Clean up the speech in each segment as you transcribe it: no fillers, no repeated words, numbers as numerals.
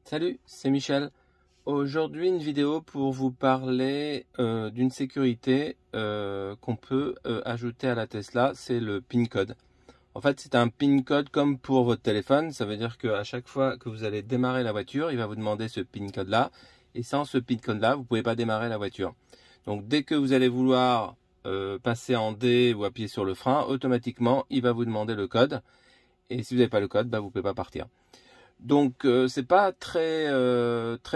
Salut, c'est Michel. Aujourd'hui, une vidéo pour vous parler d'une sécurité qu'on peut ajouter à la Tesla, c'est le PIN code. En fait, c'est un PIN code comme pour votre téléphone. Ça veut dire qu'à chaque fois que vous allez démarrer la voiture, il va vous demander ce PIN code-là. Et sans ce PIN code-là, vous ne pouvez pas démarrer la voiture. Donc, dès que vous allez vouloir passer en D ou appuyer sur le frein, automatiquement, il va vous demander le code. Et si vous n'avez pas le code, vous ne pouvez pas partir. Donc c'est pas très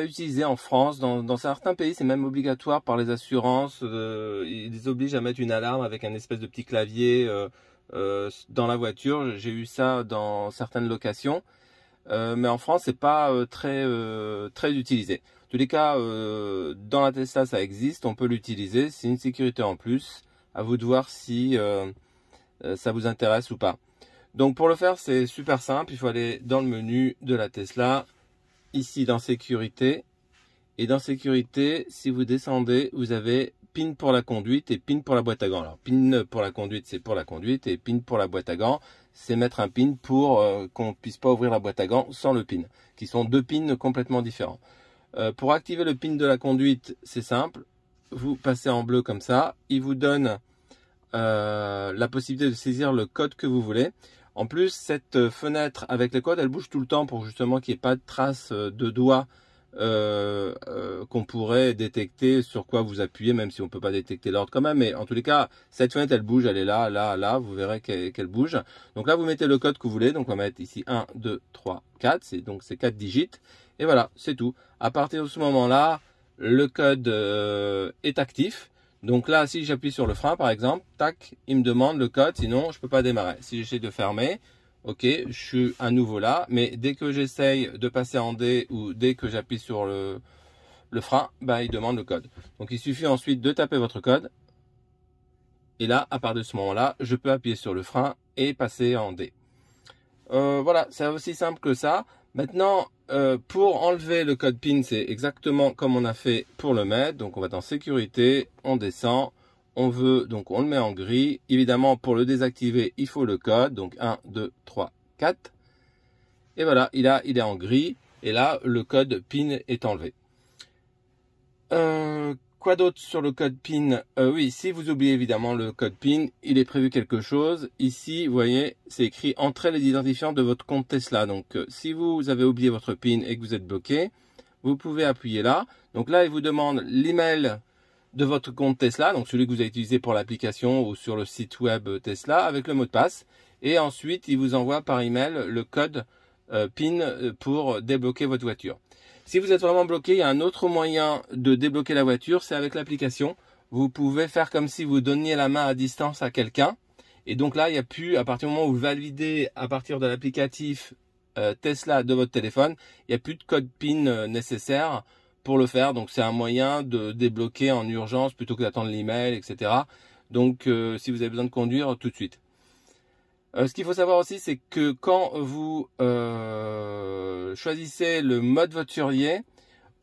utilisé en France. Dans certains pays, c'est même obligatoire par les assurances. Ils les obligent à mettre une alarme avec un espèce de petit clavier dans la voiture. J'ai eu ça dans certaines locations, mais en France, c'est pas très utilisé. En tous les cas, dans la Tesla, ça existe. On peut l'utiliser. C'est une sécurité en plus. À vous de voir si ça vous intéresse ou pas. Donc pour le faire, c'est super simple. Il faut aller dans le menu de la Tesla, ici dans sécurité. Et dans sécurité, si vous descendez, vous avez PIN pour la conduite et PIN pour la boîte à gants. Alors PIN pour la conduite, c'est pour la conduite, et PIN pour la boîte à gants, c'est mettre un PIN pour qu'on ne puisse pas ouvrir la boîte à gants sans le PIN, qui sont deux PIN complètement différents. Pour activer le PIN de la conduite, c'est simple. Vous passez en bleu comme ça. Il vous donne la possibilité de saisir le code que vous voulez. En plus, cette fenêtre avec le code, elle bouge tout le temps pour justement qu'il n'y ait pas de traces de doigts qu'on pourrait détecter sur quoi vous appuyez, même si on ne peut pas détecter l'ordre quand même. Mais en tous les cas, cette fenêtre, elle bouge, elle est là, là, là. Vous verrez qu'elle bouge. Donc là, vous mettez le code que vous voulez. Donc on va mettre ici 1, 2, 3, 4. Donc c'est 4 digits. Et voilà, c'est tout. À partir de ce moment-là, le code est actif. Donc là, si j'appuie sur le frein, par exemple, tac, il me demande le code, sinon je peux pas démarrer. Si j'essaie de fermer, ok, je suis à nouveau là, mais dès que j'essaye de passer en D ou dès que j'appuie sur le frein, il demande le code. Donc il suffit ensuite de taper votre code. Et là, à partir de ce moment-là, je peux appuyer sur le frein et passer en D. Voilà, c'est aussi simple que ça. Maintenant, pour enlever le code PIN, c'est exactement comme on a fait pour le mettre. Donc on va dans sécurité, on descend, on le met en gris. Évidemment, pour le désactiver, il faut le code. Donc 1, 2, 3, 4. Et voilà, il est en gris. Et là, le code PIN est enlevé. Quoi d'autre sur le code PIN? Oui, si vous oubliez évidemment le code PIN, il est prévu quelque chose. Ici, vous voyez, c'est écrit « Entrez les identifiants de votre compte Tesla ». Donc, si vous avez oublié votre PIN et que vous êtes bloqué, vous pouvez appuyer là. Donc là, il vous demande l'email de votre compte Tesla, donc celui que vous avez utilisé pour l'application ou sur le site web Tesla, avec le mot de passe. Et ensuite, il vous envoie par email le code PIN pour débloquer votre voiture. Si vous êtes vraiment bloqué, il y a un autre moyen de débloquer la voiture, c'est avec l'application. Vous pouvez faire comme si vous donniez la main à distance à quelqu'un. Et donc là, il n'y a plus, à partir du moment où vous validez à partir de l'applicatif Tesla de votre téléphone, il n'y a plus de code PIN nécessaire pour le faire. Donc c'est un moyen de débloquer en urgence plutôt que d'attendre l'email, etc. Donc si vous avez besoin de conduire, tout de suite. Ce qu'il faut savoir aussi, c'est que quand vous choisissez le mode voiturier,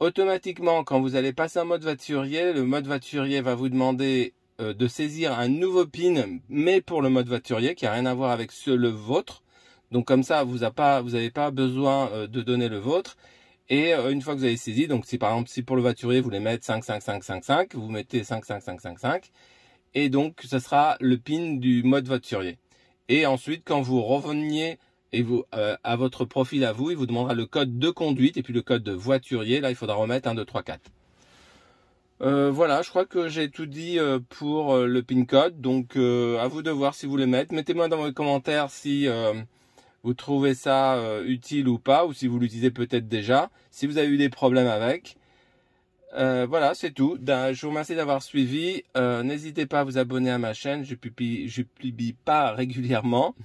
automatiquement, quand vous allez passer en mode voiturier, le mode voiturier va vous demander de saisir un nouveau PIN, mais pour le mode voiturier, qui n'a rien à voir avec le vôtre. Donc comme ça, vous n'avez pas besoin de donner le vôtre. Et une fois que vous avez saisi, donc si par exemple, si pour le voiturier, vous voulez mettre 55555, vous mettez 55555. Et donc, ce sera le PIN du mode voiturier. Et ensuite, quand vous reveniez à votre profil à vous, il vous demandera le code de conduite et puis le code de voiturier. Là, il faudra remettre 1, 2, 3, 4. Voilà, je crois que j'ai tout dit pour le PIN code. Donc, à vous de voir si vous voulez mettre. Mettez-moi dans vos commentaires si vous trouvez ça utile ou pas, ou si vous l'utilisez peut-être déjà, si vous avez eu des problèmes avec. Voilà, c'est tout. Je vous remercie d'avoir suivi. N'hésitez pas à vous abonner à ma chaîne. Je publie pas régulièrement.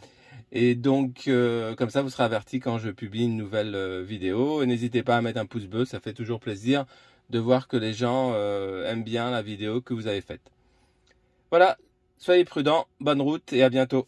Et donc, comme ça, vous serez averti quand je publie une nouvelle vidéo. Et n'hésitez pas à mettre un pouce bleu. Ça fait toujours plaisir de voir que les gens aiment bien la vidéo que vous avez faite. Voilà, soyez prudents. Bonne route et à bientôt.